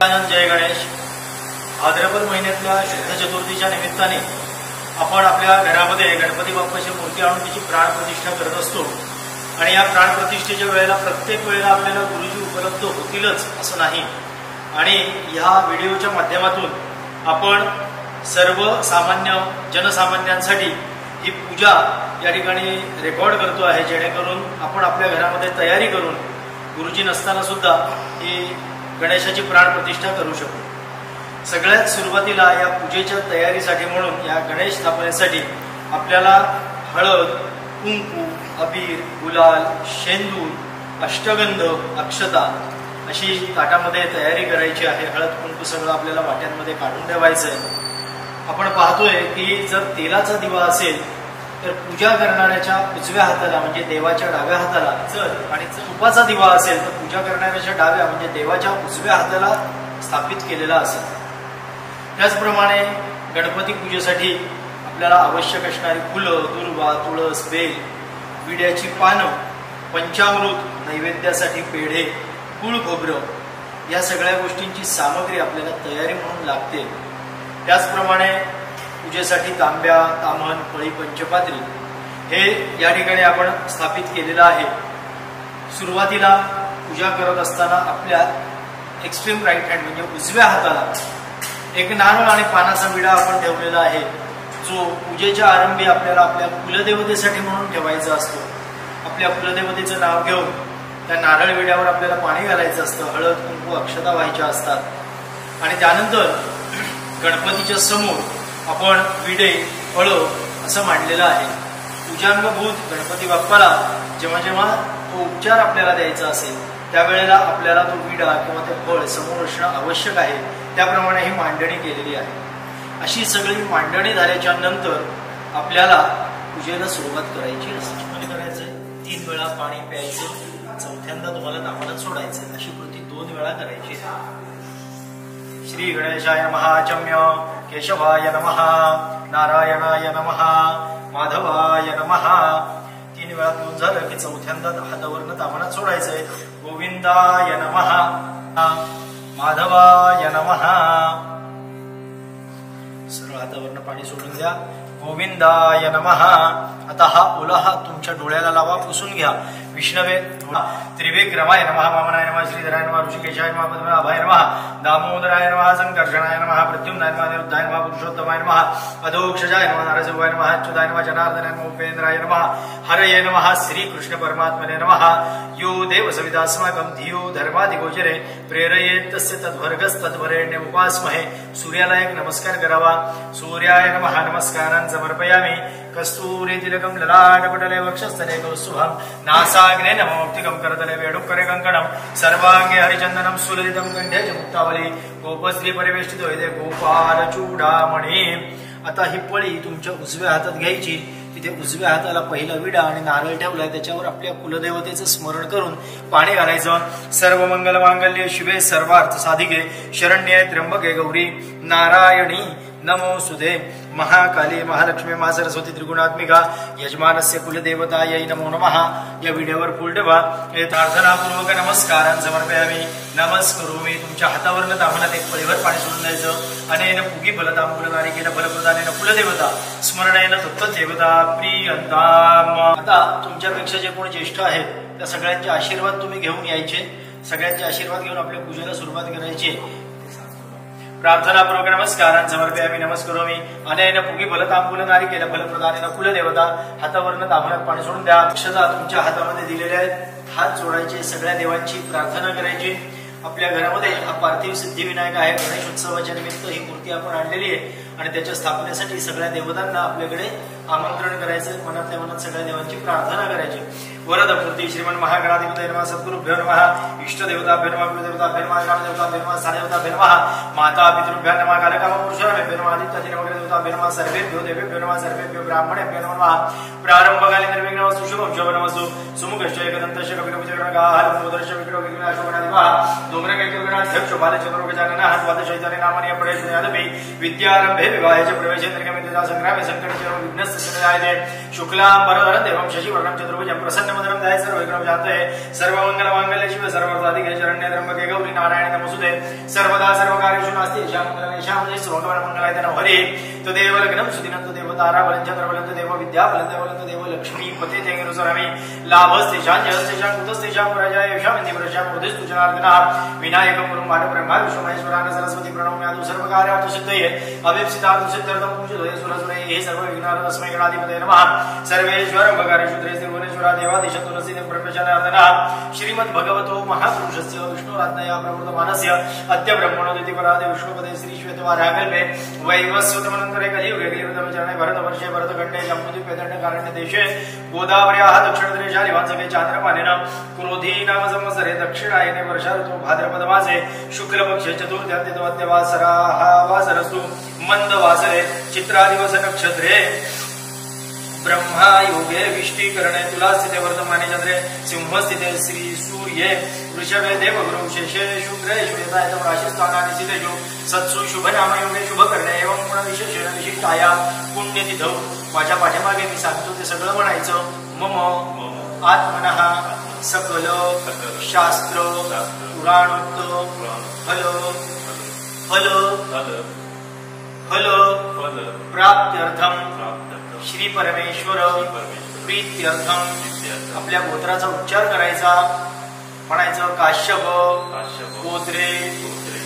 जय गणेश। भाद्रपद महिन्यातल्या शुद्ध चतुर्थीच्या निमित्ताने आपण आपल्या घरामध्ये गणपती बाप्पाची मूर्ती आणून त्याची प्राणप्रतिष्ठा करत असतो आणि या प्राणप्रतिष्ठेच्या वेळेला प्रत्येक वेळेला आपल्याला गुरुजी उपलब्ध होतीलच असं नाही। आणि ह्या व्हिडिओच्या माध्यमातून आपण सर्वसामान्य जनसामान्यांसाठी ही पूजा या ठिकाणी रेकॉर्ड करतो आहे, जेणेकरून आपण आपल्या घरामध्ये तयारी करून गुरुजी नसताना सुद्धा ही गणेशाची प्राणप्रतिष्ठा करू शकतो। सगळ्यात सुरुवातीला या पूजेच्या तयारीसाठी म्हणून या गणेश स्थापनेसाठी आपल्याला हळद, कुंकू, अबीर, गुलाल, शेंदूर, अष्टगंध, अक्षता अशी ताटामध्ये तयारी करायची आहे। हळद कुंकू सगळं आपल्याला वाट्यांमध्ये काढून ठेवायचं आहे। आपण पाहतोय की जर तेलाचा दिवा असेल तर पूजा करणाऱ्याच्या उजव्या हाताला म्हणजे देवाच्या डाव्या हाताला आणि जर तुपाचा दिवा असेल तर पूजा करणाऱ्याच्या डाव्या म्हणजे देवाच्या उजव्या हाताला स्थापित केलेला असेल। त्याचप्रमाणे गणपती पूजेसाठी आपल्याला आवश्यक असणारी फुलं, दुर्वा, तुळस, बेल, विड्याची पानं, पंचामृत, नैवेद्यासाठी पेढे, गुळ खोबरं या सगळ्या गोष्टींची सामग्री आपल्याला तयारी म्हणून लागते। त्याचप्रमाणे पूजेसाठी तांब्या, ताम्हण, पळी, पंचपात्री हे या ठिकाणी आपण स्थापित केलेलं आहे। सुरुवातीला पूजा करत असताना आपल्या एक्स्ट्रीम राईट हँड म्हणजे उजव्या हाताला एक नारळ आणि पानाचा विडा आपण ठेवलेला आहे, जो पूजेच्या आरंभी आपल्याला आपल्या कुलदेवतेसाठी म्हणून ठेवायचा असतो। आपल्या कुलदेवतेचं नाव घेऊन त्या नारळ विड्यावर आपल्याला पाणी घालायचं असतं, हळद कुंकू अक्षता व्हायच्या असतात आणि त्यानंतर गणपतीच्या समोर आपण विडे, फळं असं मांडलेलं आहे। पूजांगभूत गणपती बाप्पाला जेव्हा जेव्हा तो उपचार आपल्याला द्यायचा असेल त्यावेळेला आपल्याला तो विडा किंवा ते फळ समोर असणं आवश्यक आहे। त्याप्रमाणे ही मांडणी केलेली आहे। अशी सगळी मांडणी झाल्याच्या नंतर आपल्याला पूजेला सुरुवात करायची असते। करायचंय 3 वेळा पाणी प्यायचं, चौथ्यांदा तुम्हाला नामानं सोडायचं। अशी कृती 2 वेळा करायची। श्री गणेशाय नमः, चम्य केशवाय नमः, नारायणाय नमः, माधवाय नमः। 3 वेळा पिऊन झालं की चौथ्यांदा हातावरनं तामणात सोडायचंय। गोविंदाय नमः, माधवाय नमः। सरळ हातावरनं पाणी सोडून द्या। गोविंदाय नमः। आता हा ओला हात तुमच्या डोळ्याला लावा, पुसून घ्या। विष्णवे त्रिविक्रमाय नमः, वामनाय नमः, श्रीधराय नमः, ऋषिकेशाय नमः, पद्मनाभाय नमः, दामोदराय नमः, संकर्षणाय नमः, प्रद्युम्नाय नमः, निरुद्धाय नमः, पुरुषोत्तमाय नमः, अधोक्षजाय नमः, नारसिंहाय नमः, अच्युताय नमः, जनार्दनाय नमः, उपेंद्राय नमः, हरये नमः, श्रीकृष्ण परमात्मने नमः। यो देव सवितास्माकं धियो धर्मादिगोचरे प्रेरयेत् तस्य तद्वर्गस्तद्वरेण्यमुपास्महे। सूर्याला एक नमस्कार करावा। सूर्याय नमः नमस्कारान् समर्पयामि। कस्तूरी तिलकं ललाटपटले वक्षस्थले कौस्तुभं नासाग्ने नमोक्तिकं करतले वेणुकरे कङ्कणं सर्वाङ्गे हरिचन्दनं सुललितं कण्ठे च मुक्तावली गोपश्री परिवेष्टितो यदे गोपाल चूडामणी। आता ही पळी तुमच्या उजव्या हातात घ्यायची। तिथे उजव्या हाताला पहिला विडा आणि नारळ ठेवलाय, त्याच्यावर आपल्या कुलदेवतेचं स्मरण करून पाणी घालायचं। सर्व मंगल मांगल्ये शिवे सर्वार्थ साधिके शरण्ये त्र्यंबके गौरी नारायणी नमोस्तुते। महाकाली महालक्ष्मी महासरस्वती त्रिगुणात्मिका यजमानस्य कुलदेवतायै नमो नमः। या व्हिडिओवर फुल ठेवा। प्रार्थनापूर्वक नमस्कारान् समर्पयामि। नमस्करोमि। तुमच्या हातावरनं तामणात एक पळीभर पाणी सोडून द्यायचं। अनेन पुगी फलतांबूल नारिकेल फलप्रदानेन कुलदेवता स्मरणेन दत्तदेवता प्रियंताम। आता तुमच्यापेक्षा जे कोण ज्येष्ठ आहेत त्या सगळ्यांचे आशीर्वाद तुम्ही घेऊन यायचे। सगळ्यांचे आशीर्वाद घेऊन आपल्या पूजेला सुरुवात करायची। प्रार्थनापूर्वक नमस्कारान् समर्पयामि। नमस्करोमि। अनेन पुगी फलतांबूल नारिकेल फलप्रदानेन कुलदेवता हातावरनं तामणात पाणी सोडून द्या। अक्षता तुमच्या हातामध्ये दिलेल्या आहेत, हात जोडायचे, सगळ्या देवांची प्रार्थना करायची। आपल्या घरामध्ये हा पार्थिव सिद्धिविनायक आहे। गणेश उत्सवाच्या निमित्त ही मूर्ती आपण आणलेली आहे आणि त्याच्या स्थापनेसाठी सगळ्या देवतांना आपल्याकडे आमंत्रण करायचं। मनातल्या मनात सगळ्या देवांची प्रार्थना करायची। वरद मूर्ती श्रीमन महागणाधिपतये नमः, सद्गुरुभ्यो नमः, इष्टदेवताभ्यो नमः, कुलदेवताभ्यो नमः, ग्रामदेवताभ्यो नमः, स्थानदेवताभ्यो नमः, माता पितृभ्यो नमः, कालकामपुरुषाभ्यो नमः, आदित्यादिनवग्रहदेवताभ्यो नमः, सर्वेभ्यो देवेभ्यो नमः, सर्वेभ्यो ब्राह्मणेभ्यो नमः। प्रारंभकाले निर्विघ्नमस्तु शुभं शुभनमस्तु सुमुखश्च एकदन्तश्च कपिलभुजगणगाहलमुदर्श विक्रमविक्रमाशोभनादिवः धूम्रकैकगणाध्यक्ष बालचन्द्रोगजाननः द्वादशैतानि नामानि अपरेशयादपि विद्यारम्भे विवाहे च प्रवेशे निर्गमे संग्रामे संकटे विघ्नस्य शुक्लां वरदरं देवं शशिवर्णं चतुर्भुजं प्रसन्नं सर्वधर्म ध्याय सर्व विघ्न शांतये सर्वमंगल मांगल्ये शिवे सर्वार्थसाधिके शरण्ये त्र्यंबके गौरी नारायणे नमोस्तुते सर्वदा सर्वकार्येषु नास्ति श्यामंगलं श्यामजे सर्वमंगल मंगलाय नमः हरि तदेव लग्नं सुदिनं तदेव ताराबलं चन्द्रबलं तदेव विद्याबलं तदेव लक्ष्मी पते तेङ्गरुसरामि लाभस्तेषां जयस्तेषां कुतस्तेषां पराजयेषां इन्द्रप्रशां बुद्धिस्तु जनार्दनः विनायकं गुरुं ब्रह्मा विश्वमहेश्वरान् सरस्वती प्रणम्यादु सर्वकार्यार्थसिद्धये अभीप्सितार्थसिद्ध्यर्थं पूजितये सुरसुरैः सर्वविघ्नार्थं तस्मै गणाधिपतये नमः सर्वेश्वर भगारेश्वरे त्रिभुवनेश्वरा देवाधीश तुलसीदेव ब्रह्मचार्यार्दनः श्रीमद्भगवतो महापुरुषस्य विष्णुराज्ञया प्रवृत्तमानस्य अद्य ब्रह्मणोदिति परादे विष्णुपदे श्री श्वेतवाराकल्पे वैवस्वतमनन्तरे कलियुगे कलियुगचरणे भरतवर्षे भरतखण्डे जम्बूद्वीपे देशे गोदावर्याः दक्षिणतीरे शालिवांसके चान्द्रमानेन क्रोधी नाम संवत्सरे दक्षिणायने वर्षा ऋतु भाद्रपदमासे शुक्लपक्षे चतुर्थ्यवासराः वासरस्तु मंदवासरे चित्रादिवस नक्षत्रे ब्रह्मा योगे विष्टीकरणे तुला स्थिते वर्तमाने चंद्रे सिंह स्थिते श्री सूर्ये वृषभे देवगुरु शेषे शुक्रे श्वेतायतम राशिस्थानानि स्थितेषु सत्सु शुभ नाम योगे शुभ करणे एवं गुण विशेषेण विशिष्टाया पुण्यतिथौ माझ्या पाठीमागे मी सांगतो ते सगळं म्हणायचं मम आत्मनः सकल शास्त्र पुराणोक्त फल फल फल प्राप्त्यर्थम श्री परमेश्वर प्रीत्यर्थम आपल्या गोत्राचा उच्चार करायचा म्हणायचं काश्यप गोत्रे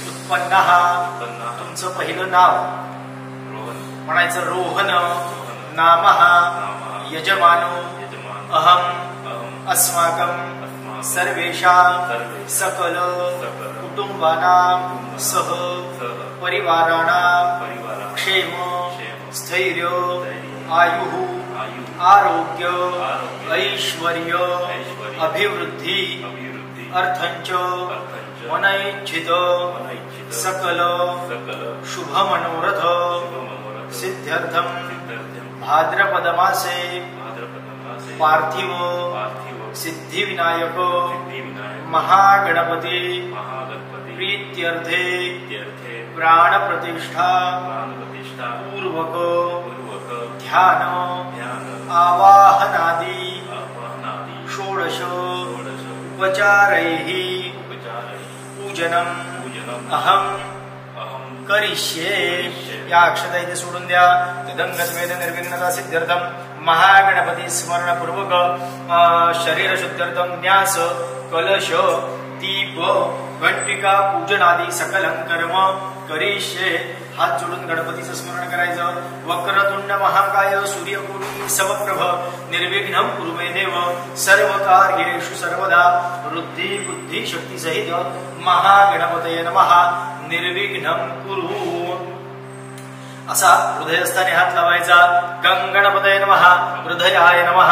उत्पन्नः तुमचं पहिलं नाव म्हणायचं रोहन नामः यजमानो अहम अस्माकं सर्वेषां सकल कुटुंबानां सह परिवाराणां क्षेम स्थैर्य आयुः आरोग्य ऐश्वर्य अभिवृद्धि अर्थंच मनैच्छित सकल शुभ मनोरथ सिद्ध्यर्थम भाद्रपदमासे पार्थिव सिद्धिविनायक महागणपति प्रीत्यर्थे प्राण प्रतिष्ठा पूर्वक ध्यान आवाहनादि षोडश उपचारैः पूजनम अहम करिष्ये या अक्षता इथे सोडून द्या तदंगतवेद निर्विघ्नता सिद्ध्यर्थम महागणपती स्मरणपूर्वक शरीर शुद्ध्यर्थम न्यास कलश दीप घंटिका पूजनादि सकलं कर्म करिष्ये हात जोडून गणपतीचं स्मरण करायचं वक्रतुंड महाकाय सूर्यकोटी समप्रभ निर्विघ्नं कुरु मे देव सर्व कार्येषु सर्वदा वृद्धी बुद्धी शक्ती सहित महागणपतये नमः निर्विघ्नं कुरु असा हृदयस्थानी हात लावायचा गंगणपतये नमः हृदयाय नमः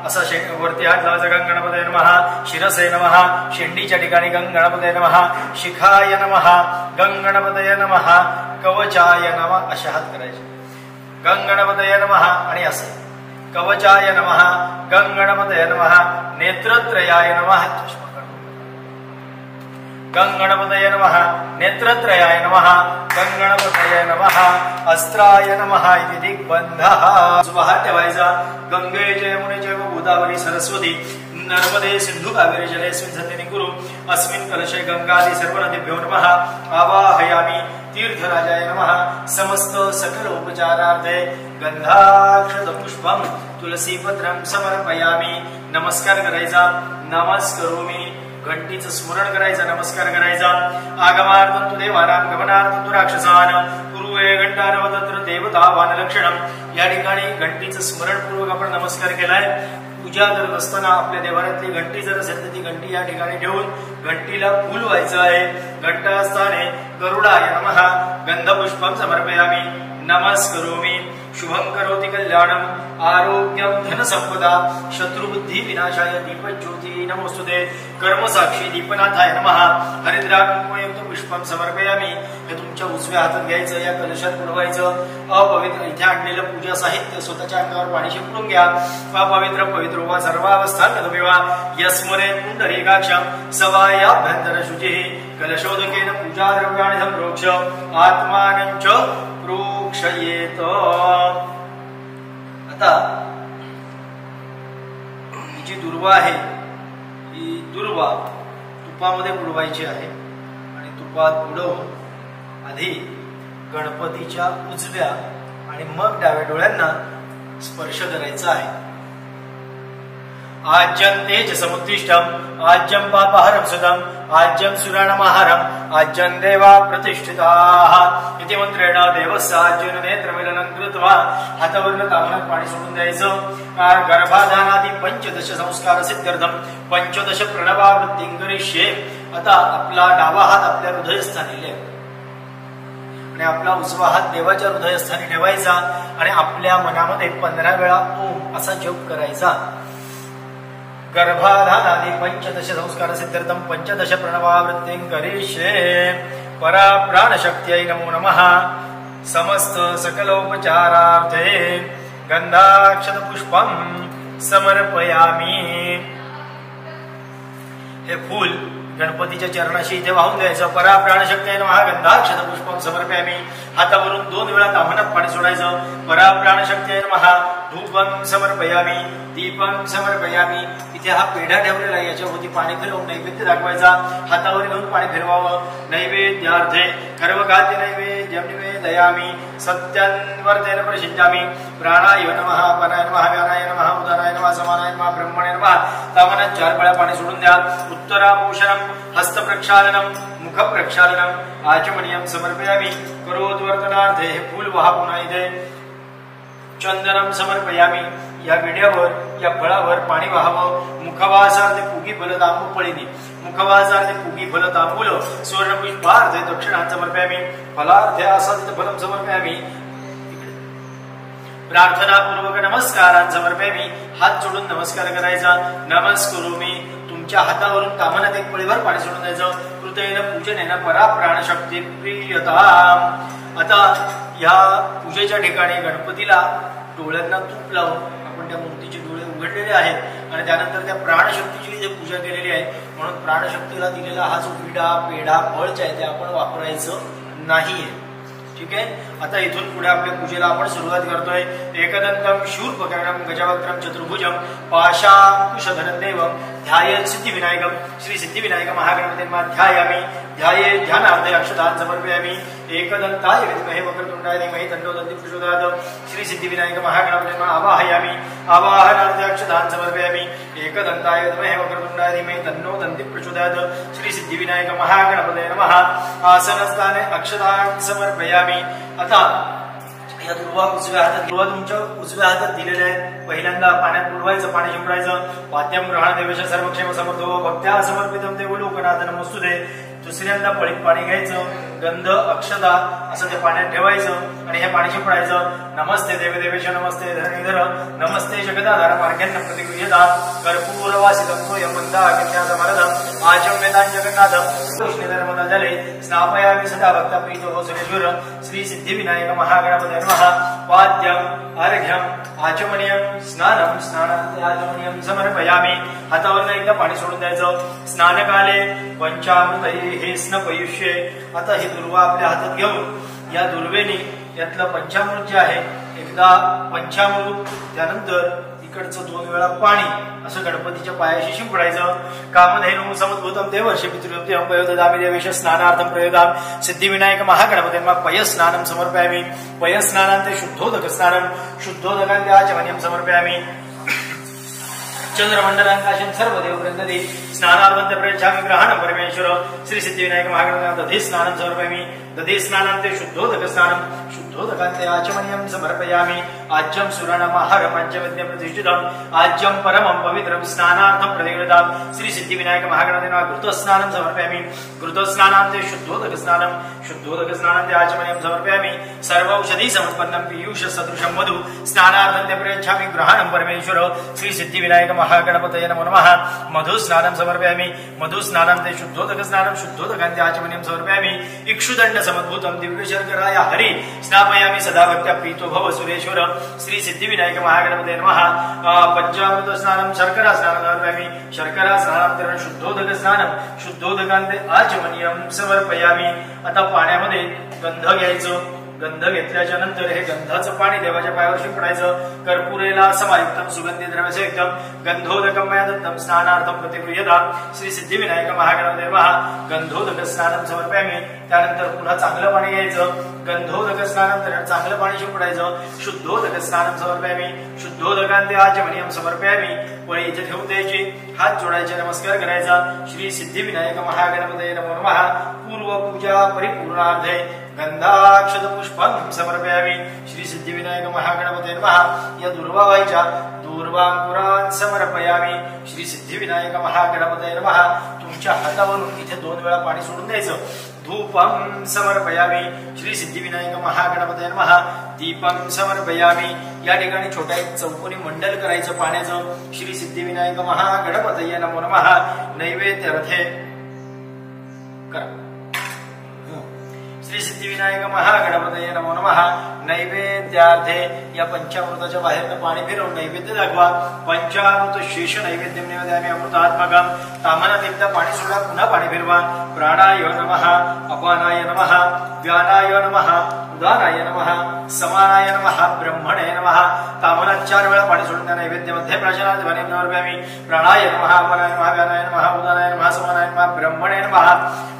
असा वरती हात लावायचा गंगणपतये नमः शिरसे नमः शेंडीच्या ठिकाणी गंगणपतये नमः शिखाय नमः गंगणपतये नमः कवचाय नमः अशा हात करायचे गंगणपतये नमः आणि असे कवचाय नमः गंगणपतये नमः नेत्रत्रयाय नमः गंगणपतये नमः नेत्रत्रयाय नमः गंगणपतये नमः अस्त्राय नमः इति दिग्बन्धः सुबहात ठेवायचा गंगे यमुने चैव गोदावरी सरस्वती नर्मदे सिंधु कावेरी जलेस्मिन् सन्निधिं कुरु अस्मिन् कलशे गंगादि सर्वनदीभ्यो नमः आवाहयामि तीर्थराजाय नमः समस्त सकल उपचारार्थे गंधाक्षत पुष्पम तुलसीपत्रं समर्पयामि नमस्कार करायचा नमस्करोमि घंटीचं स्मरण करायचं नमस्कार करायचा आगमार्थं तु देवानां गमनार्थं तु राक्षसान् पूर्वे घंटानवतत्र देवता वानलक्षणम या ठिकाणी घंटीचं स्मरणपूर्वक आपण नमस्कार केलाय पूजा करत असताना आपल्या देवाऱ्यातली घंटी जर असेल तर ती घंटी या ठिकाणी ठेवून घंटीला फूल व्हायचं आहे घंटास्थाने गरुडाय नमः गंधपुष्पं समर्पयामि नमस्करोमि शुभं करोति कल्याणं आरोग्यं धनसंपदा शत्रुबुद्धि विनाशाय दीपज्योति नमोस्तुते कर्मसाक्षी दीपनाथाय नमः हरिद्राकुंकुमयुक्त पुष्पं समर्पयामि हे तुमच्या उजव्या हातात घ्यायचं या कलशात बुडवायचं अपवित्र इथे आणलेलं पूजा साहित्य स्वतःच्या अंगावर पाणी शिंपडून घ्या अपवित्र पवित्र वा सर्वावस्था तदविवा यस्मरे पुंडरीकाक्षं सवायाभ्यंतर शुचिः कलशोदकेन पूजा द्रव्याणि संप्रोक्ष आत्मानं च प्रोक्षयेत आता जी दुर्वा आहे ही दुर्वा तुपामध्ये बुडवायची आहे आणि तुपात बुडवून आधी गणपतीच्या उजव्या आणि मग डाव्या डोळ्यांना स्पर्श करायचा आहे. आज्यं तेजसमुत्तिष्ठम् आज्यं पापहरं सुतम् आज्यं सुराणमहरम् आज्यं देवा प्रतिष्ठिताः इति मंत्रेण देवस्य आज्येन नेत्रमिलनं कृत्वा हातावरनं ताम्रात पाणी सोडून द्यायचं. गर्भाधानादी 15 संस्कार सिद्ध्यर्थम 15 प्रणवावृत्तीं करिष्ये. आता आपला डावा हात आपल्या हृदयस्थानी ठेवा आणि आपला उजवा हात देवाच्या हृदयस्थानी ठेवायचा आणि आपल्या मनामध्ये 15 वेळा ओम असा जप करायचा. गर्भाधानादी 15 संस्कार सिद्ध्यर्थम 15 प्रणवावृत्तीं करिष्ये. परा प्राणशक्त्यै नमो नमः. समस्त सकलोपचारार्थे गंधाक्षत पुष्पं समर्पयामी. हे फूल गणपतीच्या चरणाशी इथे वाहून द्यायचं. परा प्राणशक्त्यै नमः गंधाक्षत पुष्पं समर्पयामी. हातावरून 2 वेळा ताम्हाणात पाणी सोडायचं. परा प्राणशक्त्यै नमः धूपं समर्पयामी दीपं समर्पयामी. इथे हा पेढा ठेवलेला आहे याच्यावरती पाणी फिरवून नैवेद्य दाखवायचा. हातावर घेऊन पाणी फिरवावं. नैवेद्यार्थे कर्मखाद्य नैवेद्यं निवेदयामी सत्यन्वर्तेन प्रसिद्धामी. प्राणाय नमः अपानाय नमः व्यानाय नमः उदानाय नमः समानाय नमः ब्रह्मणे नमः. ताम्हाणात 4 वेळा पाणी सोडून द्या. उत्तराभूषणं हस्तप्रक्षालनं मुखप्रक्षालनं आचमनीयं समर्पयामी. करोद्वर्तनार्थे हे फूल वहा पुन्हा इथे. चंदनम समर्पयामी. या विड्यावर या फळावर पाणी वाहावं. मुखवासार्थे पुगी फल तांबूळीने मुखवासार्थे पुगी फल तांबूल सुवर्णपुष्पार्थे दक्षिणां समर्पयामी. फलार्थे आसादित फलं समर्पयामी. प्रार्थनापूर्वक नमस्कारां समर्पयामी. हात जोडून नमस्कार करायचा. नमस्कुरुमी. तुमच्या हातावरून ताम्हाणात 1 पळीभर पाणी सोडून द्यायचं. कृतेन पूजनेन परा प्राणशक्ती प्रियता. आता या पूजेच्या ठिकाणी गणपतीला डोळ्यांना तूप लावून आपण त्या मूर्तीचे डोळे उघडलेले आहेत आणि त्यानंतर त्या प्राणशक्तीची इथे पूजा केलेली आहे. म्हणून प्राणशक्तीला दिलेला हा जो विडा पेढा फळच आहे ते आपण वापरायचं नाहीये. ठीक आहे. आता इथून पुढे आपल्या पूजेला आपण सुरुवात करतोय. एकदंतम शूर्पकर्णं गजवक्त्रं चतुर्भुजं पाशांकुशधरं देवं ध्यायेत् सिद्धिविनायकं श्री सिद्धिविनायक महागणपतिं ध्यायामि. ध्याये ध्यानार्थे अक्षतान् समर्पयामि. एकदंताय विद्महे वक्रतुण्डाय धीमहि तन्नो दन्ति प्रचोदयात्. श्री सिद्धिविनायक महागणपतिं आवाहयामि. आवाहनार्थे अक्षतान् समर्पयामि. एकदंताय विद्महे वक्रतुण्डाय धीमहि तन्नो दन्ति प्रचोदयात्. श्री सिद्धिविनायक महागणपतये नमः. आसनस्थाने अक्षतान् समर्पयामि. आता या दुर्वा उजव्या हातात दुर्वा तुमच्या उजव्या हातात दिलेल्या आहेत. पहिल्यांदा पाण्यात बुडवायचं पाणी शिंपडायचं. वाद्यं ग्रहण देवेश सर्वक्षेम समर्थो भक्त्या समर्पितं देव लोकनाथ नमस्तुते. दुसऱ्यांदा पळीत पाणी घ्यायचं. गंध अक्षता असं ते पाण्यात ठेवायचं आणि हे पाणी शिंपडायचं. नमस्ते देवदेवेश नमस्ते धरणीधर नमस्ते जगदाधार मार्ग्यान्न प्रतिगृह्यता. कर्पूरवासितं तोयं मंदाकिन्यासमरदं आचम्यतां जगन्नाथं कृष्णधर्मदा जले स्नापयामि सदा भक्ता प्रीतो सुरेश्वर. श्री सिद्धिविनायक महागणपतये नमः. वाद्यं अर्घ्यं आचमनीयं स्नानं स्नानान्ते आचमनीयं समर्पयामि. हातावरून एकदा पाणी सोडून द्यायचं. स्नानकाले पंचामृतैः स्नपयुष्ये. आता ही दुर्वा आपल्या हातात घेऊन या दुर्वेने यातलं पंचामृत जे आहे एकदा पंचामृत त्यानंतर इकडचं 2 वेळा पाणी असं गणपतीच्या पायाशी शिंपडायचं. कामधेनु समुद्भूतं देवर्षि पितृभ्यं पयोददामि देवेश स्नानार्थं प्रयोदामि. सिद्धिविनायक महागणपतिं पयस्नानं समर्पयामि. पयस्नानान्ते शुद्धोदक स्नानं शुद्धोदकान्ते आचमनीयं समर्पयामि. चंद्रमंडलांकाशं सर्वदेव वृंदति स्नानार्वन्ते प्रयच्छामि ग्रहणं परमेश्वर. श्री सिद्धिविनायक महागणपतिं दधी स्नानं समर्पयामि. दधी स्नानान्ते शुद्धोदक स्नानं शुद्धोदकान्ते आचमनीयं समर्पयामि. आज्यं सुराणमहरं आज्यविद्यं प्रतिष्ठितं आज्यं परमं पवित्रं स्नानार्थं प्रतिगृहीतं. श्री सिद्धिविनायक महागणपतिं घृतस्नानं समर्पयामि. घृतस्नानान्ते शुद्धोदक स्नानं शुद्धोदक स्नानान्ते आचमनीयं समर्पयामि. सर्वौषधि समत्पन्नं पीयूष सदृशं मधु स्नानार्थं प्रयच्छामि ग्रहणं परमेश्वर. श्री सिद्धिविनायक महागणपतये नमो नमः. मधु स्नानं समर्पयामि. मधु स्नानान्ते शुद्धोदक स्नानं शुद्धोदकान्ते आचमनीयं समर्पयामि. इक्षुदण्ड समद्भूतं दिव्य शर्कराय हरि स्नापयामि सदा भक्त्या प्रीतो भव सुरेश्वर. श्री सिद्धिविनायक महागणपतये नमः. पंचामृत स्नानं शर्करा स्नानं समर्पयामि. शर्करा स्नानानंतर शुद्धोदक स्नानं शुद्धोदकान्ते आचमनीयं समर्पयामि. आता पाण्यामध्ये गंध घ्यायचं. गंध घेतल्याच्या नंतर हे गंधाचं पाणी देवाच्या पायावर शिंपडायचं. कर्पूरेला समायुक्तम सुगंधी द्रव्ययुक्तम गंधोदकम मया दत्तम स्नानार्थम प्रतिगृह्यताम श्री सिद्धिविनायक महागणपते नमः. गंधोदक स्नानम समर्पयामि. त्यानंतर पुन्हा चांगलं पाणी घ्यायचं. गंधोदक स्नानानंतर चांगलं पाणी शिंपडायचं. शुद्धोदक स्नानम समर्पयामि. शुद्धोदकांते आचमनीयम समर्पयामि. वळी इथे ठेवून द्यायची, हात जोडायचे, नमस्कार करायचा. श्री सिद्धिविनायक महागणपते नमो नमः. पूर्व पूजा परिपूर्णार्थे गंधाक्षत पुष्पम समर्पयामि. श्री सिद्धिविनायक महागणपते नमः. या दुर्वा व्हायच्या, दूर्वांकुरान समर्पयामि. श्री सिद्धिविनायक महागणपते नमः. तुमच्या हातावरून इथे 2 वेळा पाणी सोडून द्यायचं. धूपम समर्पयामि. श्री सिद्धिविनायक महागणपते नमः. दीपम समर्पयामि. या ठिकाणी छोटा एक चौकोनी मंडल करायचं पाण्याचं. श्री सिद्धिविनायक महागणपतये नमो नमः. नैवेद्यार्थे करा. श्री सिद्धिविनायक महागणपतये नमो नमः. नैवेद्यार्थे या पंचामृताच्या बाहेर पाणी फिरवून नैवेद्य दाखवा. पंचामृत शेष नैवेद्य निवेदयामि अमृतात्मकम. तामनात एकदा पाणी सोडा, पुन्हा पाणी फिरवा. प्राणाय नमः, अपानाय नमः, व्यानाय नमः, उदानाय नमः, समानाय नमः, ब्रह्मणे नमः. तामनात 4 वेळा पाणी सोडून त्या नैवेद्यामध्ये प्राशनात ध्वनी समर्पयामि. प्राणाय नमः, अपानाय नमः, व्यानाय नमः, उदानाय नमः, समानाय नमः, ब्रह्मणे नमः.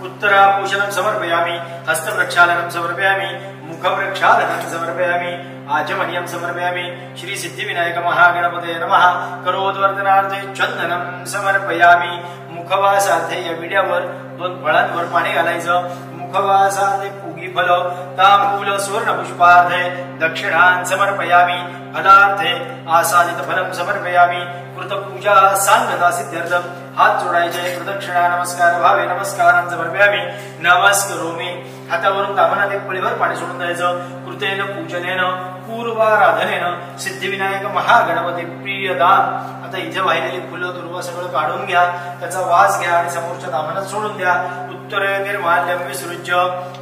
उत्तराभूषणं समर्पयामि. हस्तप्रक्षालनं समर्पयामि. मुखप्रक्षालनं समर्पयामि. आचमनीयं समर्पयामि. श्री सिद्धिविनायक महागणपते नमः. करोद्वर्धनार्थे चंदनं समर्पयामि. मुखवासार्थे या विड्यावर 2 फळांवर पाणी घालायचं. मुखवासार्थे पूगी फल तांबूल सुवर्ण पुष्पार्थे दक्षिणां समर्पयामि. फलार्थे आसादित फलं समर्पयामि. कृतपूजा सांगता सिद्ध्यर्थम. हात जोडायचे, प्रदक्षिणा नमस्कार भावे नमस्कारां समर्पयामि. नमस्करोमि. हातावरून तामनात 1 पळीभर पाणी सोडून द्यायचं. कृतेन पूजनेन पूर्वाराधनेन सिद्धिविनायक महागणपती प्रियदान. आता इथे वाहिलेली फुलं दुर्वा सगळं काढून घ्या, त्याचा वास घ्या आणि समोरच्या तामनात सोडून द्या. उत्तरे निर्माल्यम विसृज्य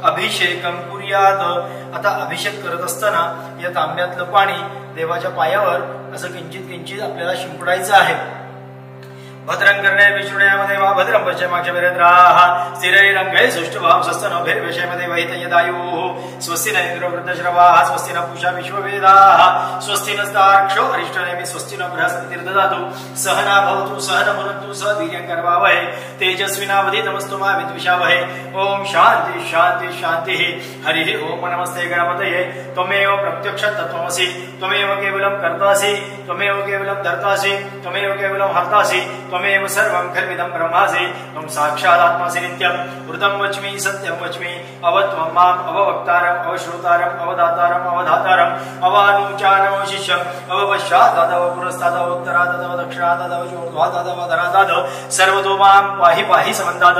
अभिषेकम कुर्यात. आता अभिषेक करत असताना या तांब्यातलं पाणी देवाच्या पायावर असं किंचित किंचित आपल्याला शिंपडायचं आहे. भद्रं कर्णे विष्णुयामध्ये वा भद्रं पश्यमाक्षभिरेन्द्राः स्थिरैरङ्गैः सुष्ठुभां स्वस्तिनो भैर्वेषमध्ये वहितयदायुः. स्वस्ति न इन्द्रो वृद्धश्रवाः स्वस्ति न पूषा विश्ववेदाः स्वस्ति नस्तार्क्ष्यो अरिष्टनेमि स्वस्ति न बृहस्पतिर्ददातु. सहना भवतु सहन भुनक्तु सह वीर्यं करवावहै तेजस्विनावधीतमस्तु मा विद्विषावहै. ओम शांति शांति शांतिः. हरिः ओम. नमस्ते गणपतये. त्वमेव प्रत्यक्षं तत्त्वमसि. त्वमेव केवलं कर्तासि. त्वमेव केवलं धर्तासि. त्वमेव केवलं हर्तासि. त्वमेव सर्वं खल्विदं ब्रह्मासि. त्वं साक्षादात्मासि नित्यं. वृतं वच्मि सत्यं वच्मि. अवत्वं माम् अववक्तारम् अवश्रोतारम् अवदातारम् अवधातारम् अवानुचानवशिष्यम् अवपश्चादव पुरस्तादव उत्तरादव दक्षिणादव चोर्ध्वादव धरादव सर्वतो मां पाहि पाहि समन्ताद.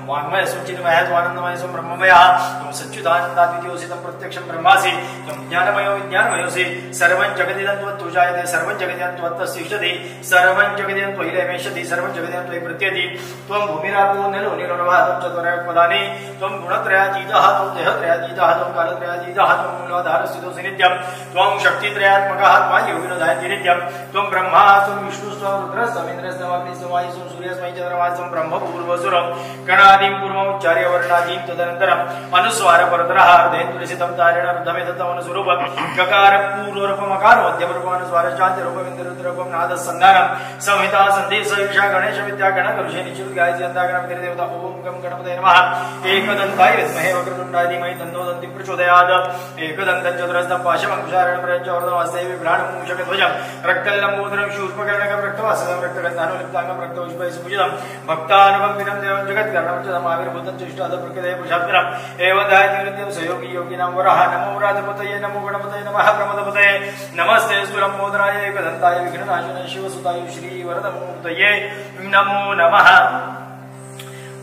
वाङ्मय सुचिन्मयत्वानन्दमय सं ब्रह्ममयः. त्वं सच्चिदानन्दाद्वितीयोऽसि तं प्रत्यक्षं ब्रह्मासि. त्वं ज्ञानमयो विज्ञानमयोऽसि. सर्वं जगदिदं त्वत्तु जायते सर्वं जगदिदं त्वत्तस्तिष्ठति सर्वं जगदिदं त्वयि रमेष्यति सर्वं जगदिदं त्वयि प्रत्ययति. त्वं भूमिरापो नलो नीलो नभः त्वं चतुर्युगपदानि. त्वं गुणत्रयातीतः त्वं देहत्रयातीतः त्वं कालत्रयातीतः त्वं मूलाधारस्थितोऽसि नित्यं. त्वं शक्तित्रयात्मकः त्वं योगिनोधायति नित्यं. त्वं ब्रह्मा त्वं विष्णुस्त्वं रुद्रस्त्वं इन्द्रस्त्वं अग्निस्त्वं वायुस्त्वं सूर्यस्त्वं चन्द्रमास्त्वं ब्रह्मपूर्वसुरं गणादिं पूर्वमुच्चार्य वर्णादिं तदनन्तरम् अनुस्वार परतरः अर्धेन्दुरसितं तारेण रुद्धमेतत्तमनुस्वरूपं ककार पूर्वरूपमकार मध्यमरूपमनुस्वार शान्तिरूपम् इन्द्ररुद्ररूपं नादसन्धानं संहिता सन्धि सविषा गणेश विद्या गणकलुषे निश्चित गायत्री अंतागणपति देवता. ओम गं गणपतये नमः. एकदन्ताय विद्महे वक्रतुण्डाय धीमहि तन्नो दन्ति प्रचोदयात्. एकदन्तं चतुरस्तं पाशमङ्कुशारणं प्रज्वलनमस्ते विभ्राणं मूषकध्वजं रक्तलम्बोदरं शूर्पकर्णकं रक्तवासदं रक्तगन्धानुलिप्ताङ्गं रक्तपुष्पैः सुपूजितं भक्तानुकम्पितं देवं जगत्कर्णं च तमाविर्भूतं च इष्टादप्रकृतये पुरुषात्मनम् एवं ध्यायति नित्यं सयोगी योगिनां वरः. नमो राजपतये नमो गणपतये नमः प्रमदपतये नमस्ते सुलम्बोदराय एकदन्ताय विघ्ननाशनाय शिवसुताय श्रीवरदमूर्तये नमो नमः.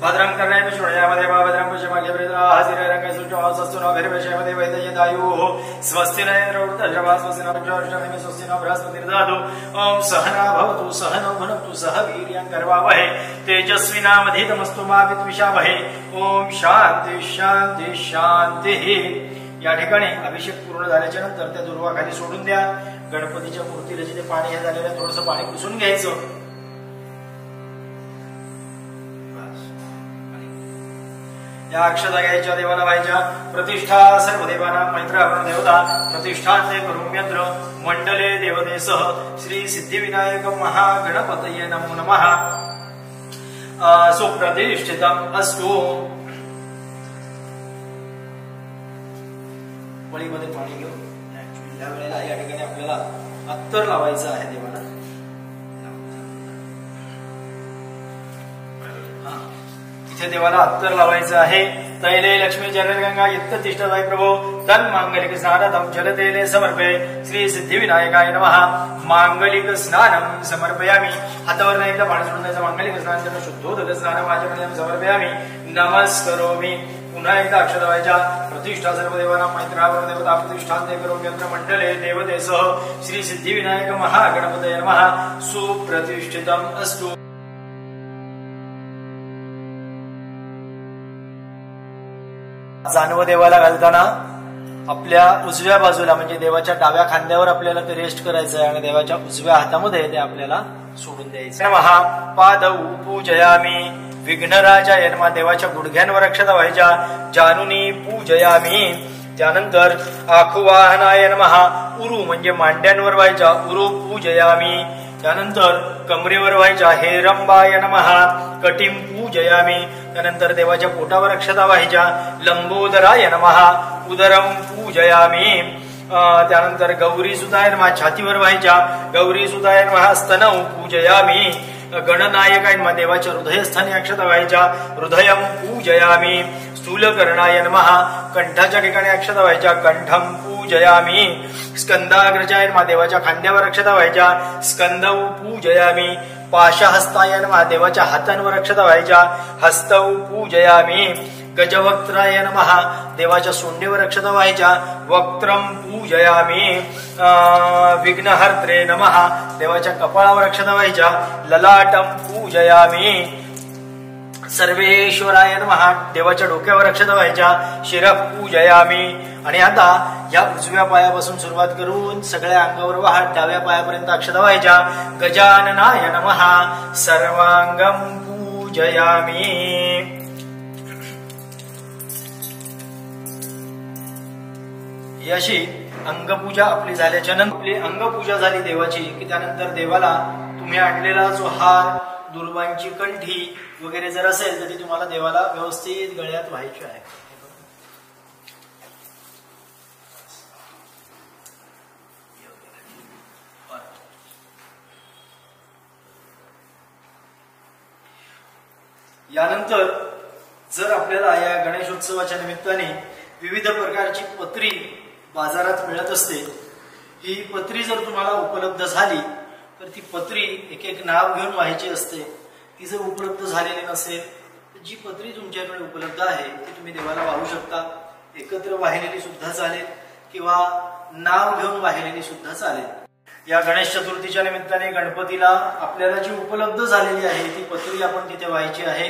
भद्रं कर्णे विष्णुयामध्ये वा भद्रं पश्यमाक्षभिरेन्द्राः स्थिरैरङ्गैः सुष्ठुभां न भैर्वेषमध्ये वहितयदायुः. स्वस्ति न इन्द्रो वृद्धश्रवाः स्वस्ति न पूषा स्वस्ति न बृहस्पतिर्ददातु. ओम सहना भवतु सहनौ भुनक्तु सह वीर्यं करवावहै तेजस्विनावधीतमस्तु मा विद्विषावहै. ओम शांती शांती शांतिः. या ठिकाणी अभिषेक पूर्ण झाल्याच्या नंतर त्या दुर्वा खाली सोडून द्या. गणपतीच्या मूर्तीला जिथे पाणी हे झालेलं थोडंसं पाणी पुसून घ्यायचं. या अक्षता घ्यायच्या देवाला व्हायच्या। प्रतिष्ठा सर्व देवाना मैत्रावरण देवता प्रतिष्ठान ते करुम्यंत्र मंडले देवतेसह श्री सिद्धिविनायक महागणपतये नमो नमः। सुप्रतिष्ठितम अस्तु। वळीमध्ये पाणी घेऊ। या वेळेला या ठिकाणी आपल्याला अत्तर लावायचं आहे देवाला। इथे देवाला अत्तर लावायचं आहे। तैले लक्ष्मी जनगंगा युक्त तिष्ठताय प्रभो तन मांगलिक स्नानम जलतेले समर्पे श्री सिद्धिविनायकाय नमः। मांगलिक स्नानम समर्पयामि। हातावर एकदा पाणी सोडून द्यायचं। मांगलिक स्नान करून शुद्धोदक स्नान माझ्याकडे समर्पयामि नमस्करोमि। पुन्हा एकदा अक्षता व्हायच्या। प्रतिष्ठा सर्व देवाना मैत्रावर देवता प्रतिष्ठान ते करो यंत्र मंडले देवतेसह श्री सिद्धिविनायक महागणपतये नमः। सुप्रतिष्ठितम अस्तु। जानव देवाला घालताना आपल्या उजव्या बाजूला म्हणजे देवाच्या डाव्या खांद्यावर आपल्याला ते रेस्ट करायचं आहे आणि देवाच्या उजव्या हातामध्ये ते आपल्याला सोडून द्यायचं। नमः पादौ पूजयामि। विघ्नराजाय नमः। देवाच्या गुडघ्यांवर अक्षता व्हायच्या। जानुनी पूजयामि। त्यानंतर आखुवाहनाय नमः। उरु म्हणजे मांड्यांवर व्हायच्या। उरु पूजयामि। त्यानंतर कमरेवर व्हायच्या। हेरंबाय नमः। कटिम पूजयामि। त्यानंतर देवाच्या पोटावर अक्षता व्हायच्या। लंबोदराय नमः। उदरम पूजयामि। त्यानंतर गौरी सुताय नमः। छातीवर व्हायच्या। गौरी सुताय नमः। स्तनौ पूजयामि। गणनायकाय नमः। देवाच्या हृदयस्थानी अक्षता व्हायच्या। हृदयम पूजयामि। स्थूलकर्णाय नमः। कंठाच्या ठिकाणी अक्षता व्हायच्या। कंठम पूजयामि। स्कंदाग्रजाय नमः। देवाच्या खांद्यावर अक्षता व्हायच्या। स्कंदौ पूजयामि। पाशहस्ताय नमः। देवाच्या हातांवर अक्षता व्हायच्या। हस्तौ पूजयामि। गजवक्त्राय नमः। देवाच्या सोंडेवर अक्षता व्हायच्या। वक्त्रम पूजयामि। विघ्नहर्त्रे नमः। देवाच्या कपाळावर अक्षता व्हायच्या। ललाटम पूजयामि। सर्वेश्वराय नमः। देवाच्या डोक्यावर अक्षता व्हायच्या। शिरः पूजयामि। आणि आता या उजव्या पायापासून सुरुवात करून सगळ्या अंगावर वाहत डाव्या पायापर्यंत अक्षता व्हायच्या। गजाननाय नमः। सर्वांगम पूजयामि। याशी अंगपूजा आपली झाल्याच्या नंतर आपली अंगपूजा झाली देवाची की त्यानंतर देवाला तुम्ही आणलेला जो हार दुर्वांची कंठी वगैरे जर असेल तर ती तुम्हाला देवाला व्यवस्थित गळ्यात व्हायची आहे। यानंतर जर आपल्याला या गणेशोत्सवाच्या निमित्ताने विविध प्रकारची पत्री बाजारात मिळत असते, ही पत्री जर तुम्हाला उपलब्ध झाली तर ती पत्री एक एक नाव घेऊन व्हायची असते। ती जर उपलब्ध झालेली नसेल तर जी पत्री तुमच्याकडे उपलब्ध आहे ती तुम्ही देवाला वाहू शकता। एकत्र वाहिलेली सुद्धा चालेल किंवा नाव घेऊन वाहिलेली सुद्धा चालेल। या गणेश चतुर्थीच्या निमित्ताने गणपतीला आपल्याला जी उपलब्ध झालेली आहे ती पत्री आपण तिथे व्हायची आहे।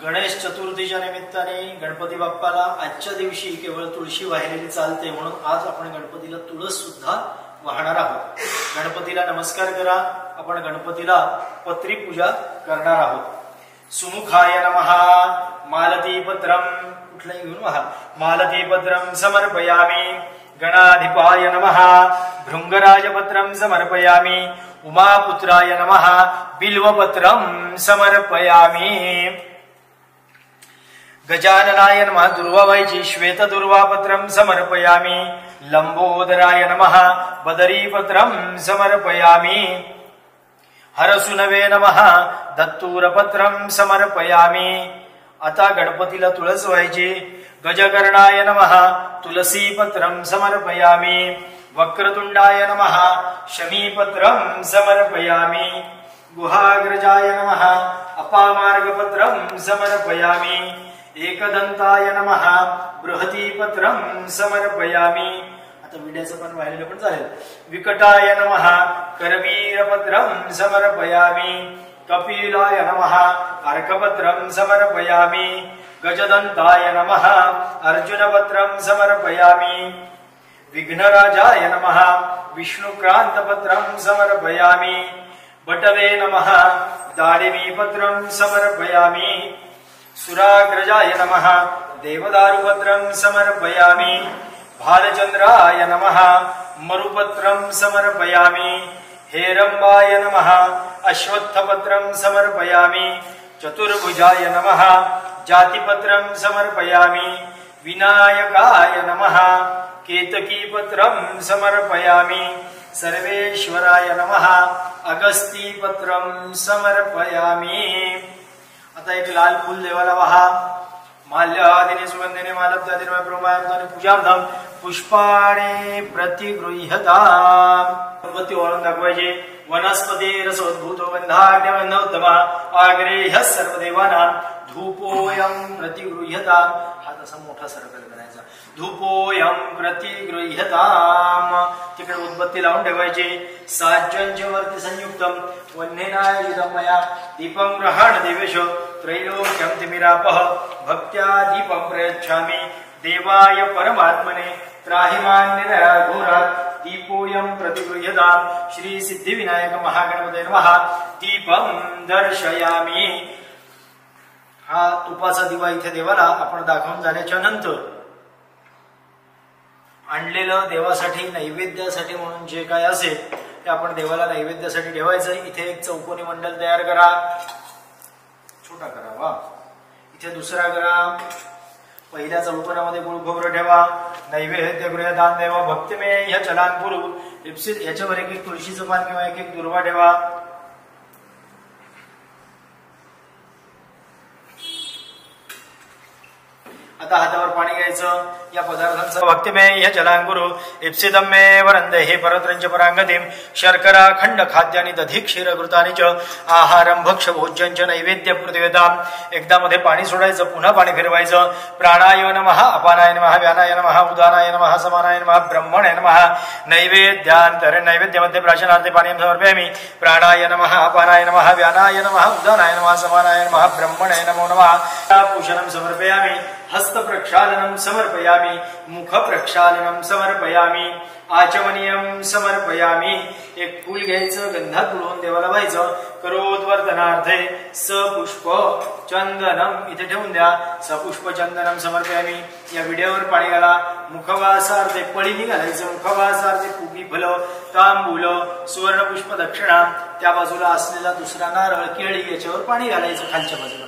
गणेश चतुर्थीच्या निमित्ताने गणपती बाप्पाला आजच्या दिवशी केवळ तुळशी वाहिलेली चालते, म्हणून आज आपण गणपतीला तुळस सुद्धा वाहणार आहोत। गणपतीला नमस्कार करा। आपण गणपतीला पत्री पूजा करणार आहोत। सुमुखाय नमः। मालती पत्रम कुठलाही घेऊन वाहा। मालती पत्रम समर्पयामि। गणाधिपाय नमः। भृंगराजपत्रम समर्पयामि। उमापुत्राय नमः। बिल्वपत्रम समर्पयामि। गजाननाय नमः। दुर्वा व्हायची। श्वेत दुर्वापत्रम समर्पयामि। लंबोदराय नमः। बदरीपत्रम समर्पयामि। हरसुनवे नमः। दत्तूरपत्रम समर्पयामि। आता गणपतीला तुळस व्हायची। गजकर्णाय नमः। तुलसीपत्रम समर्पयामि। वक्रतुंडाय नमः। शमीपत्रम समर्पयामि। गुहाग्रजाय नमः। अपामार्गपत्रम समर्पयामि। एकदंताय नमः। बृहतीपत्रम समर्पयामि। आता विड्याचं पण वाहिलेलं पण चालेल। विकटाय नमः। करवीरपत्रम समर्पयामि। कपिलाय नमः। अर्कपत्रम समर्पयामि। गजदंताय नमः। अर्जुनपत्रम समर्पयामि। विघ्नराजाय नमः। विष्णुक्रांतपत्रम समर्पयामि। बटवे नमः। दाडिमीपत्रम समर्पयामि। सुराग्रजाय नमः देवदारुपत्रं समर्पयामि भालचंद्राय नमः मरुपत्रं समर्पयामि हेरंबाय नमः अश्वत्थपत्रं समर्पयामि चतुर्भुजाय नमः जातिपत्रं समर्पयामि विनायकाय नमः केतकीपत्रं समर्पयामि सर्वेश्वराय नमः अगस्तीपत्रं समर्पयामि। आता एक लाल फूल देवाला वाहा माल्यादिने सुगंधिने मालब्धादिने ब्रह्मांताने पूजार्थम पुष्पाणे प्रतिगृह्यताम। गणपती ओळून दाखवायचे वनस्पती रसोद्भूतो गंधाग्न्यगंधोत्तमा आग्रेह्य सर्वदेवानां धूपोयं प्रतिगृह्यताम। हा तसा मोठा सर्कल करायचा धूपोयं प्रतिगृह्यताम। तिकडे उदबत्ती लावून ठेवायची साज्यंच्या वरती संयुक्तम वन्येनायुधं मया दीपं ग्रहण देवेश त्रैलोक्यं तिमिरापः भक्त्या दीपं प्रयच्छामि देवाय परमात्मने त्राहिमान्यघोरात् दीपोयं प्रतिगृह्यताम्। श्री सिद्धिविनायक महागणपतये नमः दीपं दर्शयामि। हा तुपाचा दिवा इथे देवाला आपण दाखवून झाल्याच्या नंतर आणलेलं देवासाठी नैवेद्यासाठी म्हणून जे काय असेल ते आपण देवाला नैवेद्यासाठी ठेवायचं। इथे एक चौकोनी मंडल तयार करा, छोटा करावा। इथे दुसरा करा, पहिल्या चौकोनामध्ये गुळ खोबरं ठेवा। नैवेद्य गृहदान देवा भक्तिमेय ह्या चलान पुरु याच्यावर एक तुळशीचं पान किंवा एक दुर्वा ठेवा। आता हातावर पाणी घ्यायचं। या पदार्थांचं भक्तिमेय ह्या जलांगुरु इप्सितम मे वरंदे हे परत्रंच परांगतिम शर्करा खंड खाद्यानि दधी क्षीर घृतानि च आहारं भक्ष भोज्यंच नैवेद्य प्रतिवेदाम। एकदा मध्ये पाणी सोडायचं, पुन्हा पाणी फिरवायचं। प्राणाय नमः अपानाय नमः व्यानाय नमः उदानाय नमः समानाय नमः ब्रह्मणे नमः नैवेद्यांतर नैवेद्यमध्ये प्राशनार्थे पानीयं समर्पयामि। प्राणाय नमः अपानाय नमः व्यानाय नमः उदानाय नमः समानाय नमः ब्रह्मणे नमो नमः। पूषणं समर्पयामि हस्त प्रक्षालनं समर्पयामि मुख प्रक्षालनं समर्पयामि आचमनीयं समर्पयामि। एक फूल घ्यायचं, गंधात बुडवून देवाला व्हायचं। करोद्वर्तनार्थे सपुष्प चंदनम इथे ठेवून द्या। सपुष्प चंदनम समर्पयामि। या विड्यावर पाणी घाला। मुखवासार्थे पळीनी घालायचं। मुखवासार्थे पुगी फल तांबूल सुवर्ण पुष्प दक्षिणा। त्या बाजूला असलेला दुसरा नारळ केळी याच्यावर पाणी घालायचं खालच्या बाजूला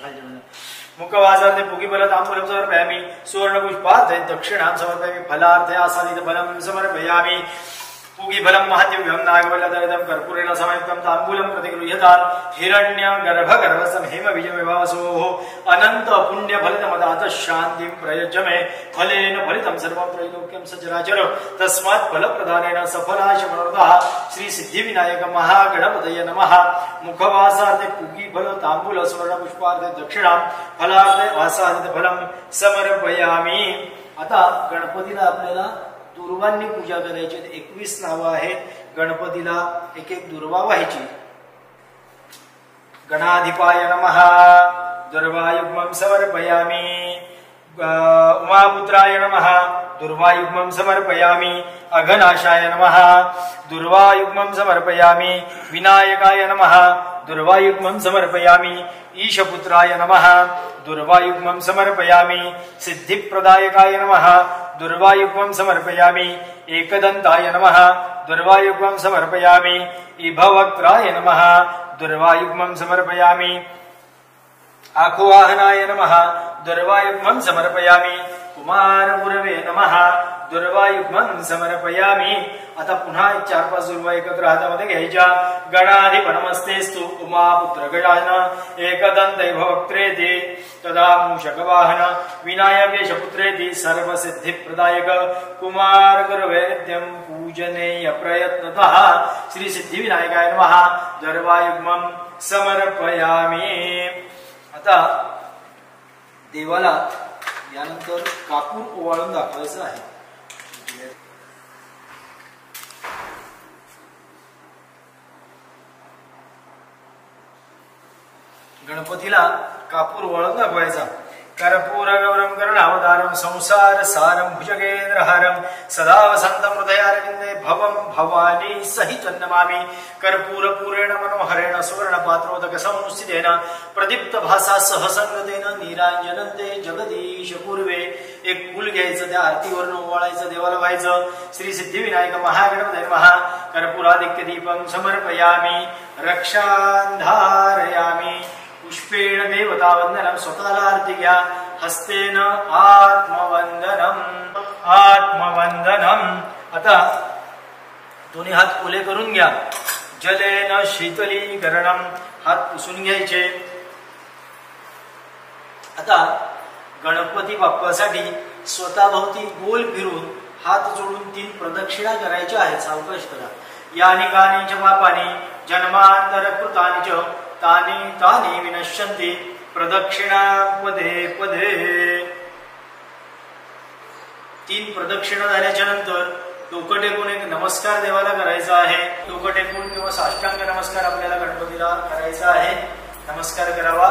मुखवासार्थे पुगी फल तांबूलं समर्पयामि सुवर्णपुष्पार्थे दक्षिणां समर्पयामि फलार्थे आसादित फलं समर्पयामि। पुगी फलं महद्दिव्यं नागवल्लधरितं कर्पूरेण समयुक्तं तांबूलं प्रतिगृह्यताम्। हिरण्य गर्भगर्भसं हेम बीजविभावसोः अनंत पुण्य फलितमदात शान्तिं प्रयच्छ मे फलेन फलितं सर्वं त्रैलोक्यं सचराचर तस्मात् फलप्रदानेन सफलाश मनोरथः। श्री सिद्धिविनायक महागणपतये नमः। मुखवासार्थे पुगी फल तांबूल सुवर्णपुष्पार्थे दक्षिणां फलार्थे आसादित फलं समर्पयामि। आता गणपतीला आपल्याला दुर्वांनी पूजा करायची। 21 नावं आहेत। गणपतीला एक एक दुर्वा व्हायची। गणाधिपाय नमः दुर्वायुग्मं समर्पयामि। उमापुत्राय नमः दुर्वायुग्मं समर्पयामि। अघनाशाय नमः दुर्वायुग्मं समर्पयामि। विनायकाय नमः दुर्वायुग्मं समर्पयामि। ईशपुत्राय नमः दुर्वायुग्मं समर्पयामि। सिद्धिप्रदायकाय नमः दुर्वायुग्मं समर्पयामि। एकदन्ताय नमः दुर्वायुग्मं समर्पयामि। इभवक्त्राय नमः दुर्वायुग्मं समर्पयामि। आकुवाहनाय नमः दुर्वायुग्मं समर्पयामि। कुमारगुरवे नमः दुर्वायुग्मं समर्पयामि। आता पुन्हा 4-5 दुर्वा एकत्र हातामध्ये घ्यायच्या। गणाधिपनमस्तेस्तु उमापुत्र गजानन एकदन्तैभवक्त्रेति तदा मूषकवाहन विनायकेशपुत्रेति सर्वसिद्धिप्रदायक कुमारगुरवेद्यं पूजनेय प्रयत्नतः। श्री सिद्धिविनायकाय नमः दुर्वायुग्मं समर्पयामि। आता देवाला यानंतर कापूर ओवाळून दाखवायचं आहे। गणपतीला कापूर ओवाळून दाखवायचा। कर्पूरगौरं करुणावतारं संसार सारं भुजगेन्द्रहारं सदा वसन्तं हृदयारविन्दे भवं भवानी सहितं नमामि। कर्पूरपूरेण मनोहरेण सुवर्णपात्रोदक संस्थितेन प्रदीप्तभासा सहसंगतेन नीरांजनं ते जगदीश पूर्वे। एक फूल घ्यायचं, त्या आरतीवरून ओवाळायचं, देवाला व्हायचं। श्री सिद्धिविनायक महागणपतये नमः। कर्पूरादिक्य दीपं समर्पयामि, रक्षां धारयामि, पुष्पेण देवतावंदनम। स्वतःला आरती घ्या, हस्तेन आत्मवंदनम आत्मवंदनम। आता दोन्ही हात ओले करून घ्या। जलेन शीतलीकरणम, हात पुसून घ्यायचे। आता गणपती बाप्पासाठी स्वतःभोवती गोल फिरून हात जोडून 3 प्रदक्षिणा करायच्या आहेत। सावकाश करा। यानी कानी च पापानी जन्मांतर कृतानि च तानि तानि विनश्यन्ति प्रदक्षिणा पदे पदे। 3 प्रदक्षिणा झाल्याच्या नंतर डोकं टेकून एक नमस्कार देवाला करायचा आहे। डोकं टेकून किंवा साष्टांग नमस्कार आपल्याला गणपतीला करायचा आहे। नमस्कार करावा।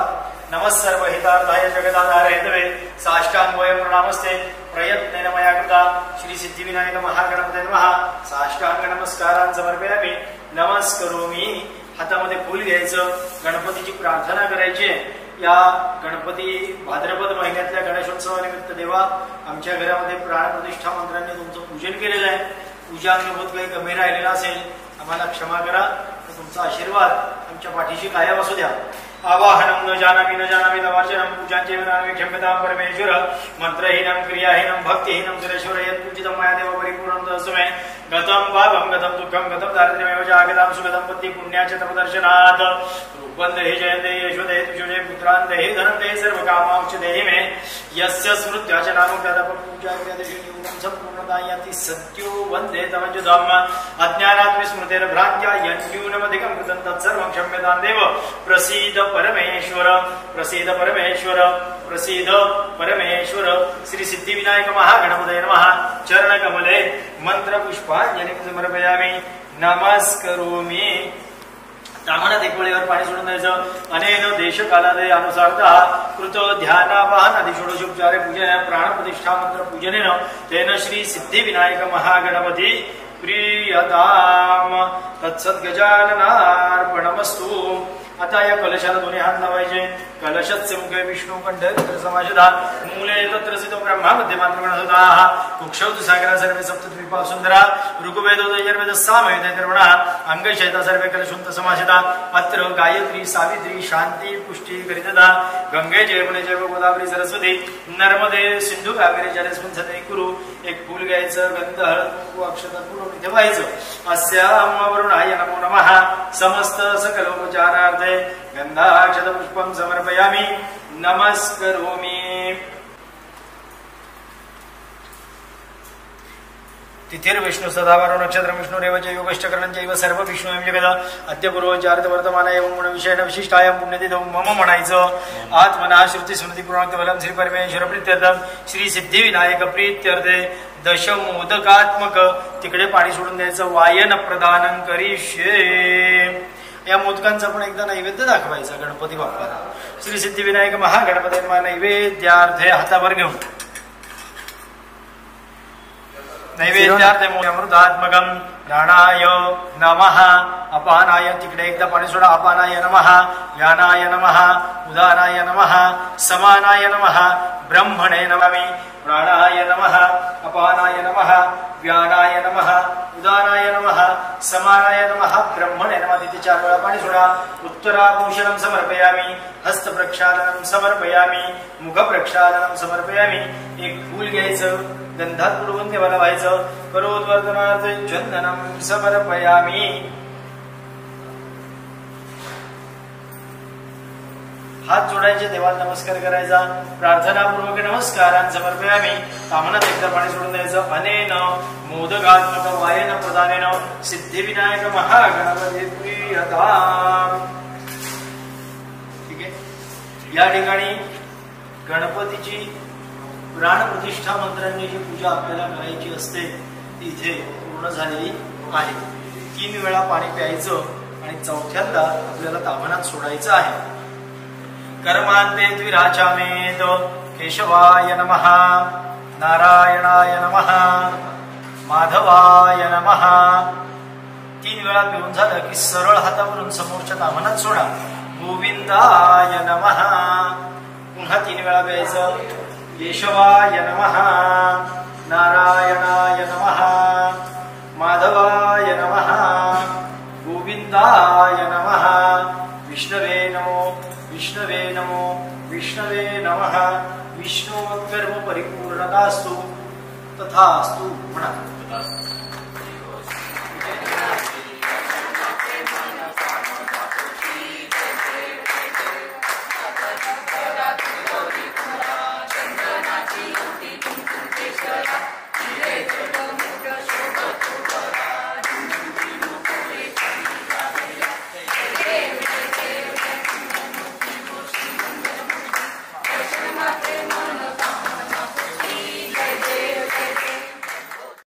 नमस्सर्व हितार्थाय जगदाधार हेतवे साष्टांग वयं प्रणामस्ते प्रयत्नेन मया कृता श्री सिद्धिविनायक महागणपतये नमः। साष्टांग नमस्कारान् समर्पयामि, नमस्करोमि। हातामध्ये फूल घ्यायचं, गणपतीची प्रार्थना करायची। या गणपती भाद्रपद महिन्यातल्या गणेशोत्सवानिमित्त देवा, आमच्या घरामध्ये प्राणप्रतिष्ठा मंत्रांनी तुमचं पूजन केलेलं आहे। पूजा अंगभूत काही कमी राहिलेला असेल आम्हाला क्षमा करा। तुमचा आशीर्वाद आमच्या पाठीशी कायम असू द्या। आवाहनं न जानामि तवार्चनं पूजांचैव नामि क्षम्यतां परमेश्वर। मंत्रहीनं क्रियाहीनं भक्तिहीनं सुरेश्वर यत्पूजितं मया देव परिपूर्णं तस्मै। गतं पापं गतं दुःखं गतं दारिद्र्यमेव च आगतं सुगतं पत्ति पुण्याच तपदर्शनात्। रूपं देहि जयन्ते यशोदे तुषुजे पुत्रान् देहि धनं देहि सर्वकामांश्च देहि मे। यस्य स्मृत्या च नाम पूजाक्रियते संपूर्णता याति सत्यो वन्दे तमच्युतम्। अज्ञानात् विस्मृतेर्भ्रान्त्या यन्यूनमधिकं कृतं तत्सर्वं क्षम्यतां देव। प्रसीद परमेश्वर प्रसीद परमेश्वर प्रसीद परमेश्वर। श्री सिद्धिविनायक महागणपतये नमः। चरणकमले मंत्रपुष्पांजलिं समर्पयामि, नमस्करोमि। तामणात 1 वेळेवर पाणी सोडून द्यायचं। अनेन देशकालादय अनुसारतः कृत ध्यानावाहन आदि षोडशोपचारे पूजन प्राणप्रतिष्ठा मंत्र पूजनेन तेन श्री सिद्धिविनायक महागणपती प्रियताम। तत्सद्गजाननार्पणमस्तु। आता या कलशाला दोन्ही हात लावायचे। कलशस्य मुखे विष्णू कंठ समाशदा मूले तत्र स्थितो ब्रह्मा मध्यमात्र गणसुताः कुक्षौ सागरा सर्वे सप्तद्वीपा सुंदरा ऋग्वेदो यजुर्वेद सामवेदैर्वणा अंगशयता सर्वे कलशुंत समाशदा। अत्र गायत्री सावित्री शांती पुष्टि करितदा गंगे जयमुने जैव गोदावरी सरस्वती नर्मदे सिंधू कावेरी जलेस्मिन् सन्निधिं कुरु। एक फूल घ्यायचं, गंध हळद कुंकू अक्षता पुरून इथे व्हायचं। अस्याम वरुणाय नमो नमः। समस्त सकलोपचारार्थे गंधाक्षत पुष्पं समर्पयामि, नमस्करोमि। तिथिर्विष्णु सदावरो नक्षत्र विष्णुरेव च योगश्चकरणं चैव सर्व विष्णुं जगद। अद्य पूर्वचारित वर्तमान एवं गुणविषयेण विशिष्टायां पुण्यतिथौ मम म्हणायचं। आत्मना श्रुती स्मृती पूर्णांक फलं श्री परमेश्वर प्रीत्यर्थं श्री सिद्धिविनायक प्रीत्यर्थे दशमोदकात्मक तिकडे पाणी सोडून द्यायचं। वायन प्रदानं करिष्ये। या मोदकांचा पण एकदा नैवेद्य दाखवायचा गणपती बाप्पाला। श्री सिद्धिविनायक महागणपतये नमः। नैवेद्यार्थे हातावर घेऊन नैवेद्यार्थे अमृतात्मकं प्राणाय नमः। अपानाय तिकडे एकदा पाणी सोडा। अपानाय नमः, व्यानाय नमः, उदानाय नमः, समानाय नमः, ब्रह्मणे नमामि। प्राणाय नमः, अपानाय नमः, व्यानाय नमः, उदानाय नमः, समानाय नमः, ब्रह्मणे नमः। तिथे 4 वेळा पाणी सोडा। उत्तराभूषणं समर्पयामि, हस्तप्रक्षालनं समर्पयामि, मुखप्रक्षालनं समर्पयामि। एक फूल घ्यायचं, गंधात बुडवून देवाला व्हायचं। करोद्वर्तनार्थे चंदनं समर्पयामि। हात जोडायचे, देवाला नमस्कार करायचा। प्रार्थनापूर्वक नमस्कारान् समर्पयामि। कामनात एकदा पाणी सोडून द्यायचं। अनेन मोदकात्मक वायन प्रदानेन सिद्धिविनायक महागणपती प्रीयताम। ठीक आहे। या ठिकाणी गणपतीची प्राणप्रतिष्ठा मंत्रांनी जी पूजा आपल्याला करायची असते ती इथे पूर्ण झालेली आहे। 3 वेळा पाणी प्यायचं आणि चौथ्यांदा आपल्याला तामणात सोडायचं आहे। कर्मांते द्विराचामेत केशवाय नमः, नारायणाय नमः, माधवाय नमः. 3 वेळा पिऊन झालं की सरळ हातावरून समोरच्या दामनात सोडा. गोविंदाय नमः. पुन्हा 3 वेळा प्यायचं. केशवाय नमः, नारायणाय नमः, माधवाय नमः, गोविंदाय नमः, विष्णवे नमो, विष्णवे नमो, विष्णवे नमः. विष्णोत्कर्म परिपूर्णतास्तु, तथास्तु म्हणा.